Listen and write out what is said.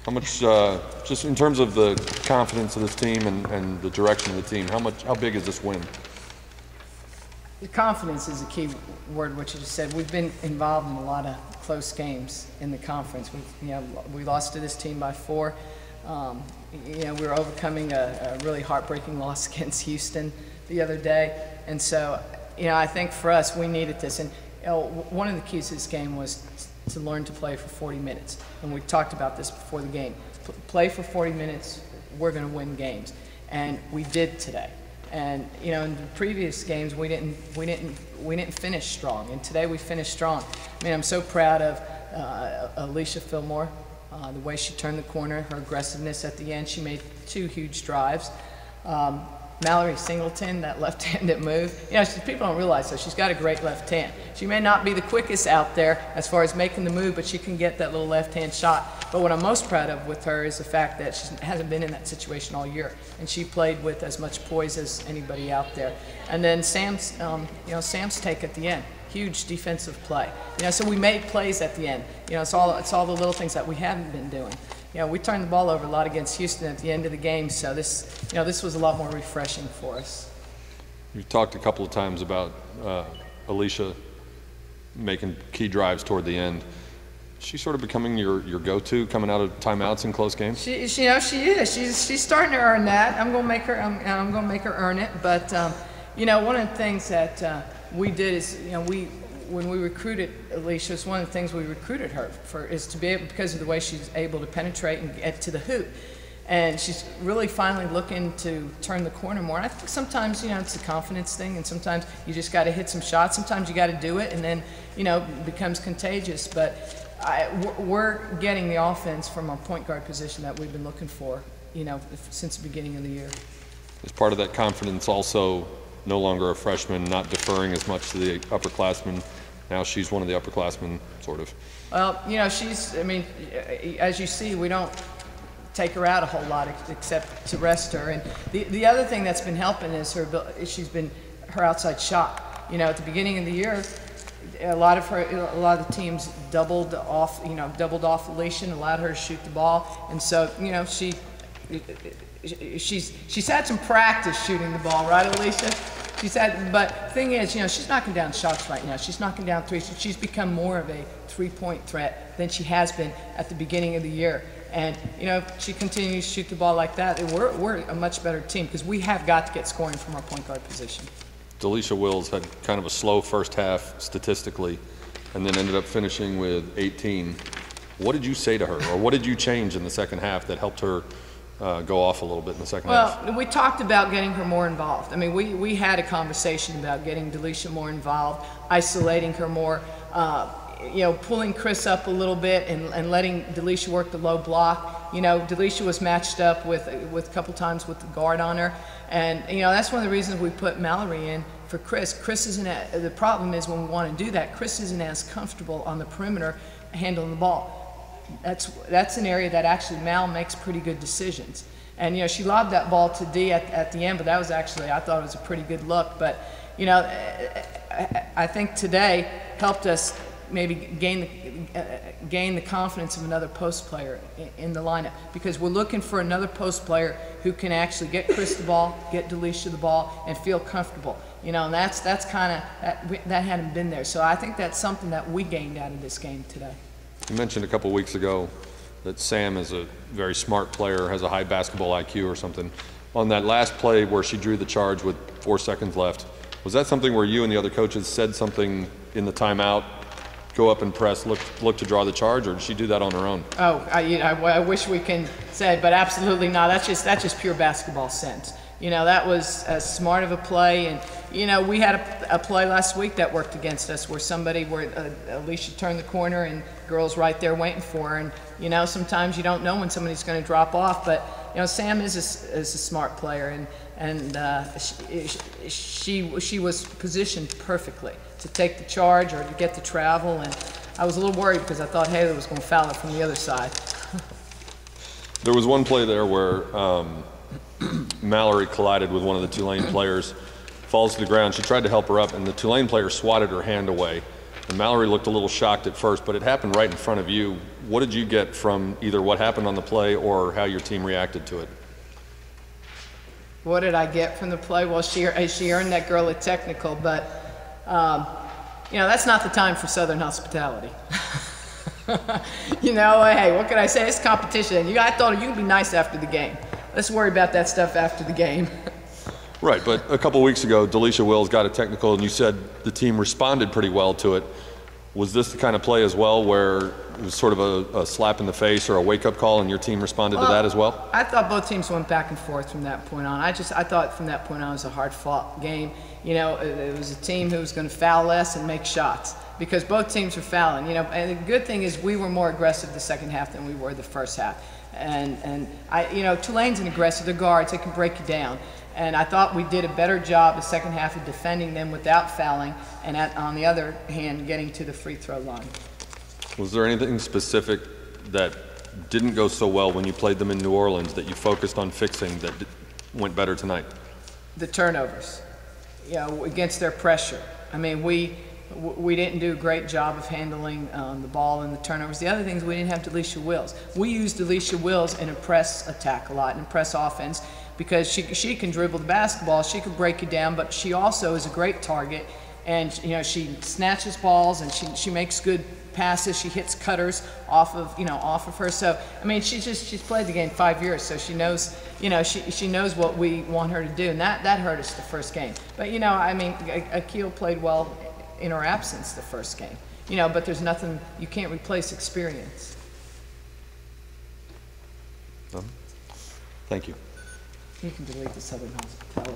How much, just in terms of the confidence of this team and the direction of the team, how big is this win? The confidence is a key word, what you just said. We've been involved in a lot of close games in the conference. We lost to this team by 4. We were overcoming a really heartbreaking loss against Houston the other day. And so, I think for us, we needed this. And one of the keys to this game was to learn to play for 40 minutes. And we talked about this before the game. Play for 40 minutes, we're going to win games. And we did today. And in the previous games we didn't finish strong, and today we finished strong. I mean, I'm so proud of Alicia Fillmore, the way she turned the corner, her aggressiveness at the end. She made 2 huge drives. Mallory Singleton, that left-handed move. People don't realize that she's got a great left hand. She may not be the quickest out there as far as making the move, but she can get that little left-hand shot. But what I'm most proud of with her is the fact that she hasn't been in that situation all year, and she played with as much poise as anybody out there. And then Sam's take at the end. Huge defensive play. So we made plays at the end. It's all the little things that we haven't been doing. We turned the ball over a lot against Houston at the end of the game, so this was a lot more refreshing for us. You've talked a couple of times about Alicia making key drives toward the end. Is she sort of becoming your go-to coming out of timeouts in close games? She is. She's starting to earn that. I'm going to make her earn it. But one of the things that we did is when we recruited Alicia, it's one of the things we recruited her for, is to be able, because of the way she's able to penetrate and get to the hoop. And she's really finally looking to turn the corner more. And I think sometimes, it's a confidence thing, and sometimes you just got to hit some shots. Sometimes you got to do it, and then, it becomes contagious. But we're getting the offense from our point guard position that we've been looking for, since the beginning of the year. Is part of that confidence also no longer a freshman, not deferring as much to the upperclassmen? Now she's one of the upperclassmen, sort of. Well, as you see, we don't take her out a whole lot except to rest her. And the other thing that's been helping is her outside shot. At the beginning of the year, a lot of the teams doubled off Alicia and allowed her to shoot the ball. And so, she's had some practice shooting the ball, right, Alicia? But the thing is, she's knocking down shots right now. She's knocking down threes. She's become more of a three-point threat than she has been at the beginning of the year. And, if she continues to shoot the ball like that, we're a much better team, because we have got to get scoring from our point guard position. Delisha Wills had kind of a slow first half statistically, and then ended up finishing with 18. What did you say to her, or what did you change in the second half that helped her go off a little bit in the second half? Well, we talked about getting her more involved. I mean, we had a conversation about getting Delisha more involved, isolating her more, pulling Chris up a little bit and letting Delisha work the low block. Delisha was matched up with a couple times with the guard on her, and that's one of the reasons we put Mallory in for Chris. The problem is when we want to do that, Chris isn't as comfortable on the perimeter handling the ball. That's an area that actually Mal makes pretty good decisions. And she lobbed that ball to Dee at the end, but that was actually, I thought it was a pretty good look. But I think today helped us maybe gain the confidence of another post player in the lineup, because we're looking for another post player who can actually get Chris the ball, get Delisha the ball, and feel comfortable. And that's kind of that hadn't been there. So I think that's something that we gained out of this game today. You mentioned a couple of weeks ago that Sam is a very smart player, has a high basketball IQ or something. On that last play where she drew the charge with 4 seconds left, was that something where you and the other coaches said something in the timeout, go up and press, look to draw the charge, or did she do that on her own? Oh, I wish we can say, but absolutely not. That's just pure basketball sense. That was as smart of a play. And, we had a play last week that worked against us where Alicia turned the corner and girls right there waiting for her. And, sometimes you don't know when somebody's going to drop off. But, Sam is a smart player. And she was positioned perfectly to take the charge or to get the travel. And I was a little worried because I thought Haley was going to foul it from the other side. There was one play there where Mallory collided with one of the Tulane players, falls to the ground. She tried to help her up, and the Tulane player swatted her hand away. and Mallory looked a little shocked at first, but it happened right in front of you. What did you get from either what happened on the play or how your team reacted to it? What did I get from the play? Well, she earned that girl a technical, but you know, that's not the time for Southern hospitality. You know, hey, what can I say? It's competition. I thought you could be nice after the game. Let's worry about that stuff after the game. Right, but a couple weeks ago, Delisha Wills got a technical, and you said the team responded pretty well to it. Was this the kind of play as well where it was sort of a slap in the face or a wake-up call, and your team responded to that as well? I thought both teams went back and forth from that point on. I thought from that point on it was a hard-fought game. You know, it was a team who was going to foul less and make shots because both teams were fouling. You know, and the good thing is we were more aggressive the second half than we were the first half. And you know, Tulane's an aggressive. They're guards. They can break you down. And I thought we did a better job the second half of defending them without fouling, and on the other hand, getting to the free throw line. Was there anything specific that didn't go so well when you played them in New Orleans that you focused on fixing that went better tonight? The turnovers, you know, against their pressure. I mean, we didn't do a great job of handling the ball and the turnovers. The other thing is we didn't have Delisha Wills. We used Delisha Wills in a press attack a lot, in a press offense, because she can dribble the basketball, she can break you down, but she also is a great target, and you know, she snatches balls and she makes good passes, she hits cutters off of her. So I mean, she's played the game 5 years, so she knows, you know, she knows what we want her to do, and that hurt us the first game. But you know, I mean, Akil played well in her absence the first game, you know, but there's nothing, you can't replace experience. Thank you. You can delete the Southern Hospitality.